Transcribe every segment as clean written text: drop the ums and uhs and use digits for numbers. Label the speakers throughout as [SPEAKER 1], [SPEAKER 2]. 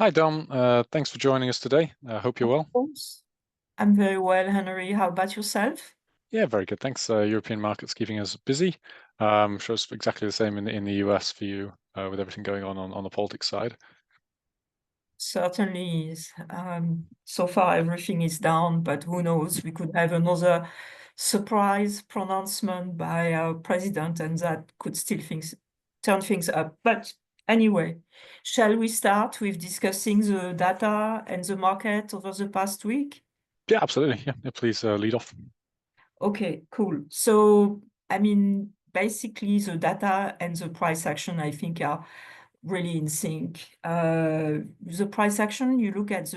[SPEAKER 1] Hi, Dom. Thanks for joining us today. I hope you're
[SPEAKER 2] Of
[SPEAKER 1] well.
[SPEAKER 2] course. I'm very well, Henry. How about yourself?
[SPEAKER 1] Yeah, very good. Thanks. European markets keeping us busy. Sure it's exactly the same in the US for you with everything going on the politics side.
[SPEAKER 2] Certainly is. So far, everything is down, but who knows? We could have another surprise pronouncement by our president, and that could still turn things up. But anyway, shall we start with discussing the data and the market over the past week?
[SPEAKER 1] Yeah, absolutely. Yeah, please lead off.
[SPEAKER 2] Okay, cool. So, basically, the data and the price action, I think, are really in sync. The price action, you look at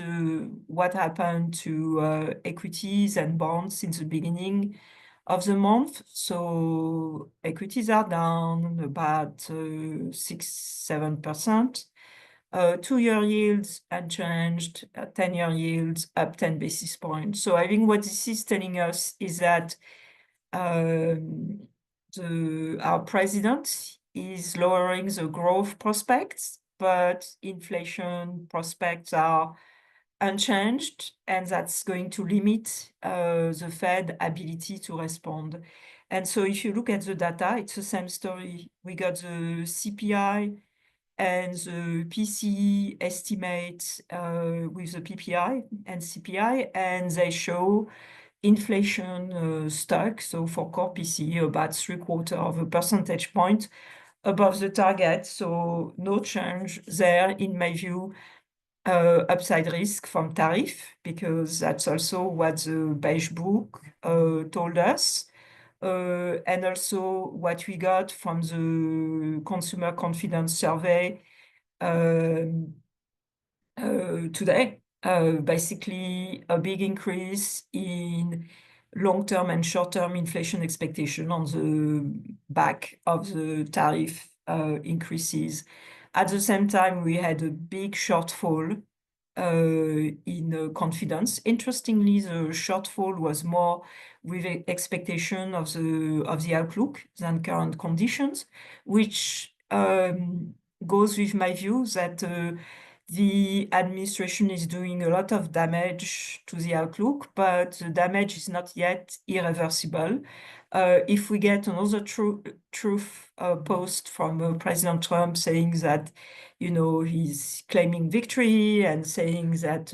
[SPEAKER 2] what happened to equities and bonds since the beginning of the month. So equities are down about 6-7%. 2-year yields unchanged, 10-year yields up 10 basis points. So I think what this is telling us is that um, our president is lowering the growth prospects, but inflation prospects are unchanged, and that's going to limit the Fed ability to respond. And so if you look at the data, it's the same story. We got the CPI and the PCE estimate with the PPI and CPI, and they show inflation stuck. So for core PCE, about 3/4 of a percentage point above the target. So no change there, in my view. Upside risk from tariff, because that's also what the beige book told us. And also what we got from the consumer confidence survey today. Basically, a big increase in long-term and short-term inflation expectation on the back of the tariff increases. At the same time, we had a big shortfall in confidence. Interestingly, the shortfall was more with expectation of the outlook than current conditions, which goes with my view that the administration is doing a lot of damage to the outlook, but the damage is not yet irreversible. If we get another truth post from President Trump saying that, he's claiming victory and saying that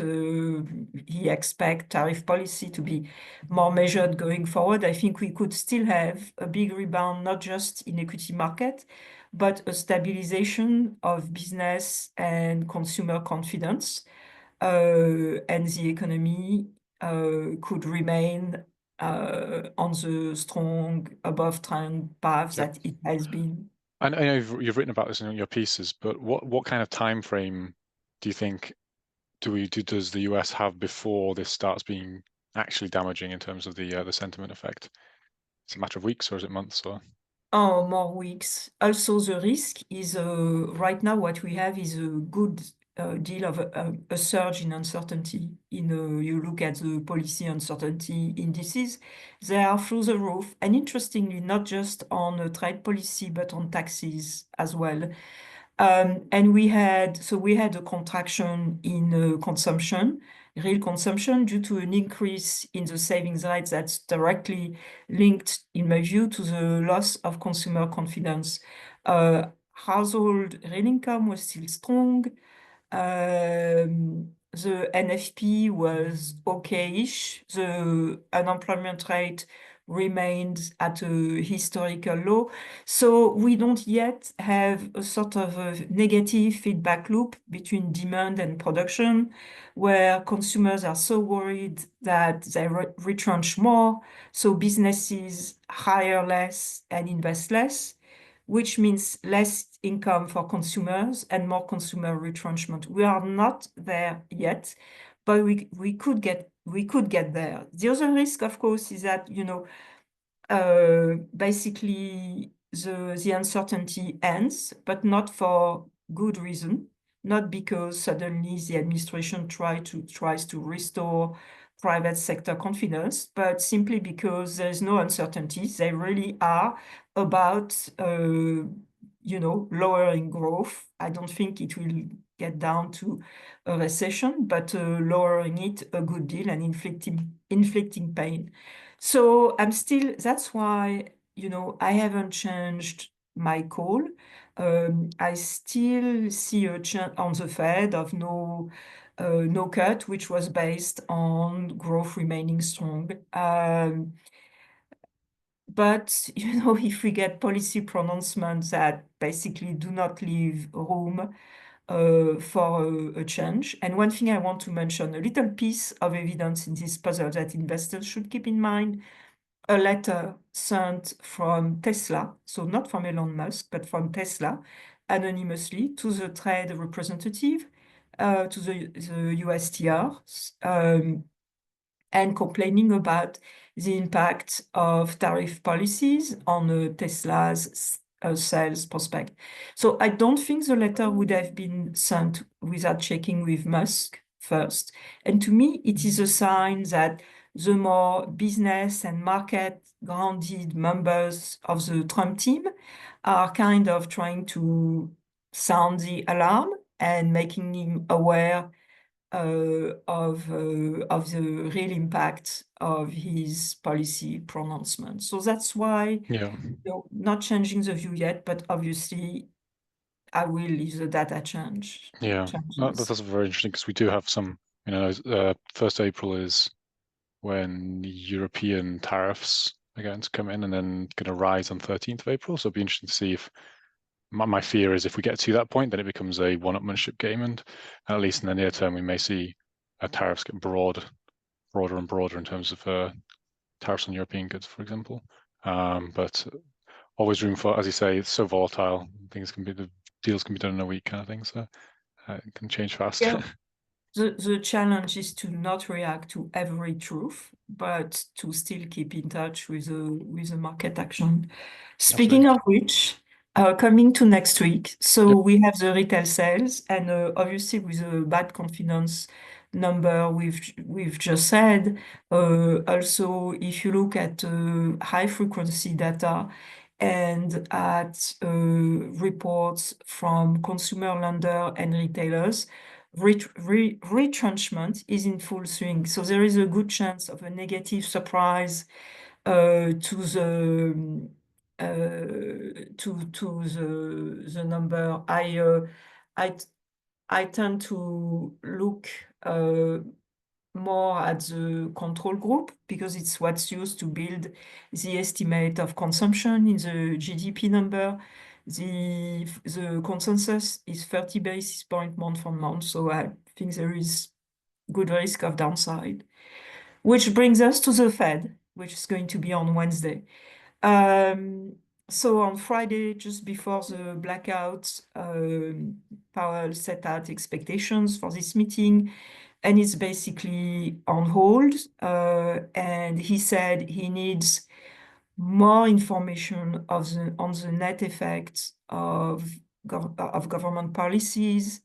[SPEAKER 2] he expects tariff policy to be more measured going forward, I think we could still have a big rebound, not just in equity market, but a stabilization of business and consumer confidence, and the economy could remain on the strong above trend path
[SPEAKER 1] Yeah,
[SPEAKER 2] that it has been.
[SPEAKER 1] I know you've written about this in your pieces, but what kind of time frame do you think does the US have before this starts being actually damaging in terms of the sentiment effect? Is it a matter of weeks or is it months or?
[SPEAKER 2] Oh, more weeks. Also, the risk is right now what we have is a good deal of a surge in uncertainty. You look at the policy uncertainty indices, they are through the roof. And interestingly, not just on trade policy, but on taxes as well. And we had a contraction in consumption, real consumption, due to an increase in the savings rate that's directly linked, in my view, to the loss of consumer confidence. Household real income was still strong. The NFP was okay-ish. The unemployment rate remained at a historical low. So we don't yet have a sort of a negative feedback loop between demand and production, where consumers are so worried that they retrench more, so businesses hire less and invest less, which means less income for consumers and more consumer retrenchment. We are not there yet, but we could get there. The other risk, of course, is that, basically the uncertainty ends, but not for good reason, not because suddenly the administration tries to restore private sector confidence, but simply because there is no uncertainty. They really are about lowering growth. I don't think it will get down to a recession, but lowering it a good deal and inflicting pain. So that's why, I haven't changed my call. I still see a chance on the Fed of no cut, which was based on growth remaining strong. But if we get policy pronouncements that basically do not leave room for a change. And one thing I want to mention, a little piece of evidence in this puzzle that investors should keep in mind, a letter sent from Tesla, so not from Elon Musk, but from Tesla, anonymously to the trade representative, to the USTR, and complaining about the impact of tariff policies on Tesla's sales prospect. So I don't think the letter would have been sent without checking with Musk first. And to me, it is a sign that the more business and market-grounded members of the Trump team are kind of trying to sound the alarm and making him aware of the real impact of his policy pronouncement. So that's why,
[SPEAKER 1] Yeah.
[SPEAKER 2] not changing the view yet, but obviously I will if the data changes.
[SPEAKER 1] That's very interesting because we do have some, 1st April is when European tariffs are going to come in and then going to rise on 13th of April. So it'll be interesting to see if my fear is if we get to that point, then it becomes a one-upmanship game, and at least in the near term, we may see tariffs get broader and broader in terms of tariffs on European goods, for example. But always room for, as you say, it's so volatile. The deals can be done in a week, kind of thing. So it can change fast.
[SPEAKER 2] Yeah. The challenge is to not react to every truth, but to still keep in touch with the market action. Speaking of which, coming to next week, so
[SPEAKER 1] Yep.
[SPEAKER 2] we have the retail sales, and obviously with a bad confidence number we've just said. Also, if you look at high frequency data and at reports from consumer lender and retailers, retrenchment is in full swing. So there is a good chance of a negative surprise to the number. I tend to look more at the control group because it's what's used to build the estimate of consumption in the GDP number. The consensus is 30 basis point month on month, so I think there is good risk of downside. Which brings us to the Fed, which is going to be on Wednesday. So on Friday, just before the blackout, Powell set out expectations for this meeting, and it's basically on hold. And he said he needs more information on the net effect of government policies,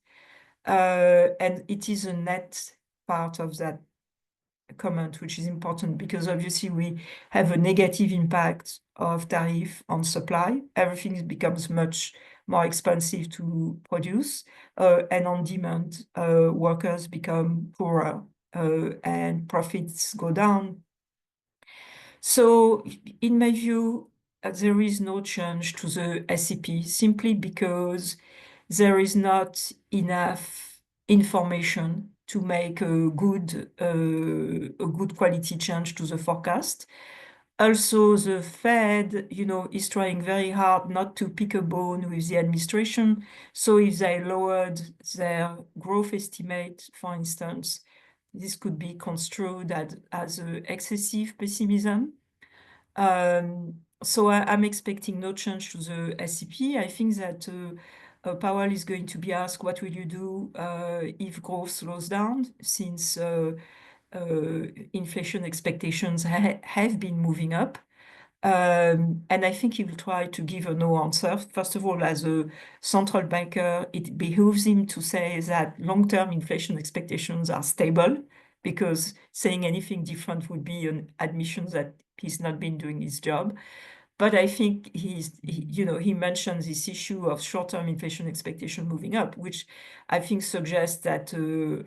[SPEAKER 2] and it is a net part of that comment, which is important because obviously we have a negative impact of tariff on supply. Everything becomes much more expensive to produce, and on demand, workers become poorer and profits go down. So in my view, there is no change to the SCP simply because there is not enough information to make a good quality change to the forecast. Also, the Fed, is trying very hard not to pick a bone with the administration. So if they lowered their growth estimate, for instance, this could be construed as excessive pessimism. So I'm expecting no change to the SCP. I think that Powell is going to be asked, what will you do if growth slows down, since inflation expectations have been moving up. And I think he will try to give a no answer. First of all, as a central banker, it behooves him to say that long-term inflation expectations are stable, because saying anything different would be an admission that he's not been doing his job. But I think he mentions this issue of short-term inflation expectation moving up, which I think suggests that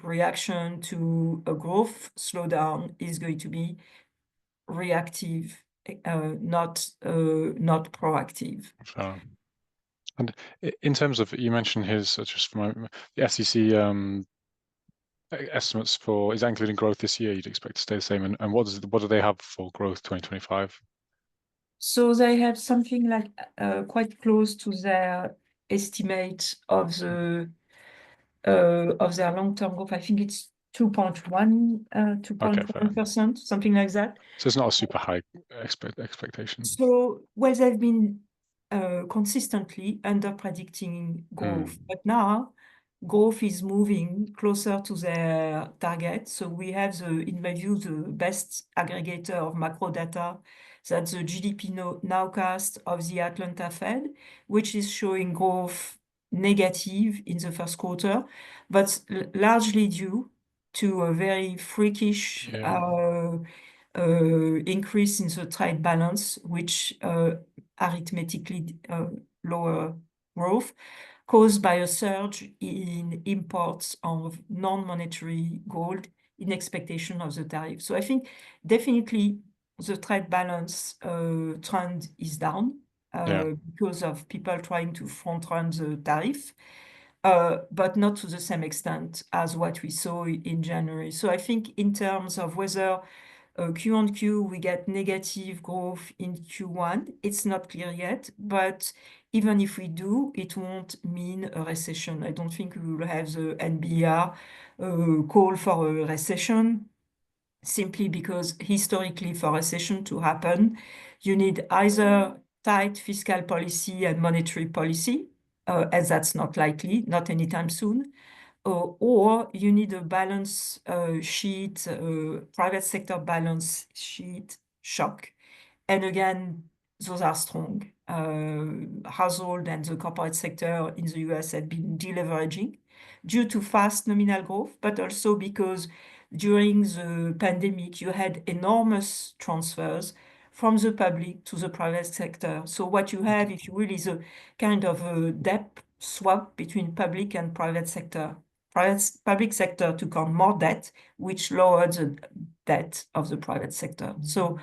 [SPEAKER 2] reaction to a growth slowdown is going to be reactive, not proactive.
[SPEAKER 1] So, and in terms of, you mentioned his, just from the SEC estimates for, is that including growth this year? You'd expect to stay the same, and what do they have for growth 2025?
[SPEAKER 2] So they have something like quite close to their estimate of their long-term growth. I think it's 2.1%, something like that.
[SPEAKER 1] So it's not a super high expectation.
[SPEAKER 2] So, well, they've been consistently under predicting growth, but now growth is moving closer to their target. So we have in my view, the best aggregator of macro data. That's the GDP nowcast of the Atlanta Fed, which is showing growth negative in the first quarter, but largely due to a very freakish increase in the trade balance, which arithmetically lower growth, caused by a surge in imports of non-monetary gold in expectation of the tariff. So I think definitely the trade balance trend is down because of people trying to front run the tariff. But not to the same extent as what we saw in January. So I think in terms of whether Q on Q, we get negative growth in Q1. It's not clear yet, but even if we do, it won't mean a recession. I don't think we will have the NBER call for a recession, simply because historically for recession to happen, you need either tight fiscal policy and monetary policy, as that's not likely, not anytime soon, or you need a balance sheet, private sector balance sheet shock. And again, those are strong. Household and the corporate sector in the US have been deleveraging due to fast nominal growth, but also because during the pandemic, you had enormous transfers from the public to the private sector. So what you have, if you will, is a kind of a debt swap between public and private sector. Public sector took on more debt, which lowered the debt of the private sector. So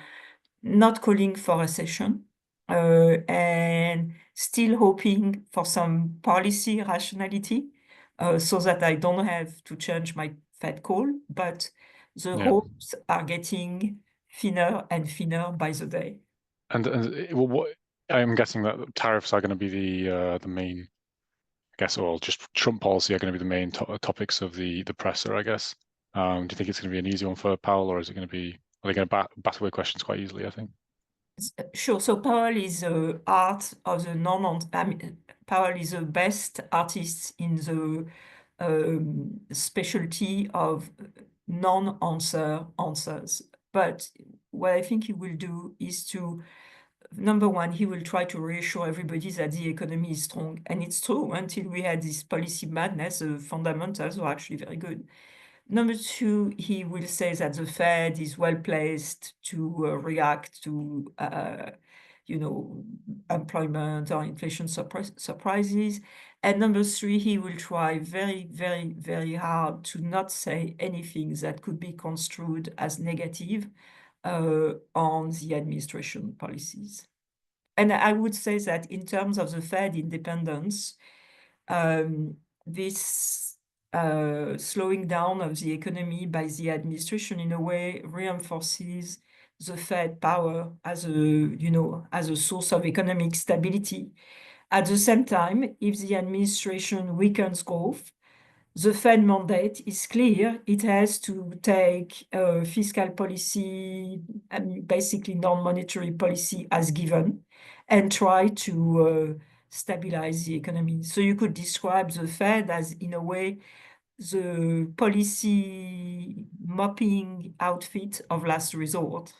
[SPEAKER 2] not calling for recession, and still hoping for some policy rationality, so that I don't have to change my Fed call, but the hopes are getting thinner and thinner by the day.
[SPEAKER 1] And what I'm guessing that tariffs are going to be the main, I guess, or just Trump policy are going to be the main topics of the presser, I guess. Do you think it's going to be an easy one for Powell, or is it going to be, are they going to bat away questions quite easily, I think?
[SPEAKER 2] Sure. So Powell is the art of the Powell is the best artist in the specialty of non-answer answers. But what I think he will do is to, number one, he will try to reassure everybody that the economy is strong. And it's true, until we had this policy madness, the fundamentals were actually very good. Number two, he will say that the Fed is well placed to react to, employment or inflation surprises. And number three, he will try very, very, very hard to not say anything that could be construed as negative on the administration policies. And I would say that in terms of the Fed independence, this slowing down of the economy by the administration in a way reinforces the Fed power as a source of economic stability. At the same time, if the administration weakens growth, the Fed mandate is clear. It has to take fiscal policy and basically non-monetary policy as given and try to stabilize the economy. So you could describe the Fed as, in a way, the policy mopping outfit of last resort.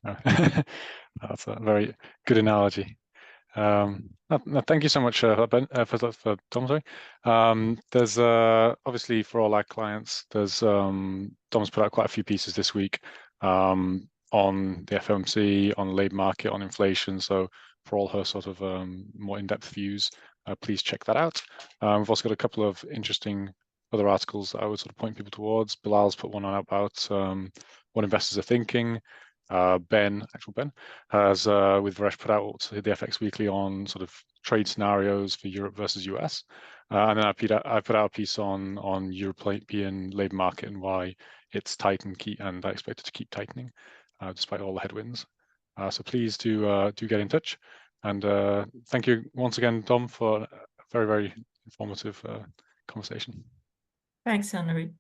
[SPEAKER 1] That's a very good analogy. Thank you so much Ben, for Tom. Sorry. There's obviously for all our clients, there's Dom's put out quite a few pieces this week. on the FOMC, on the labour market, on inflation. So for all her sort of more in-depth views, please check that out. We've also got a couple of interesting other articles that I would sort of point people towards. Bilal's put one on about what investors are thinking. Ben has with Varesh put out the FX Weekly on sort of trade scenarios for Europe versus US. And then I put out a piece on European labour market and why it's tightened and I expect it to keep tightening despite all the headwinds. So please do get in touch. And thank you once again, Dom, for a very, very informative conversation.
[SPEAKER 2] Thanks, Henry.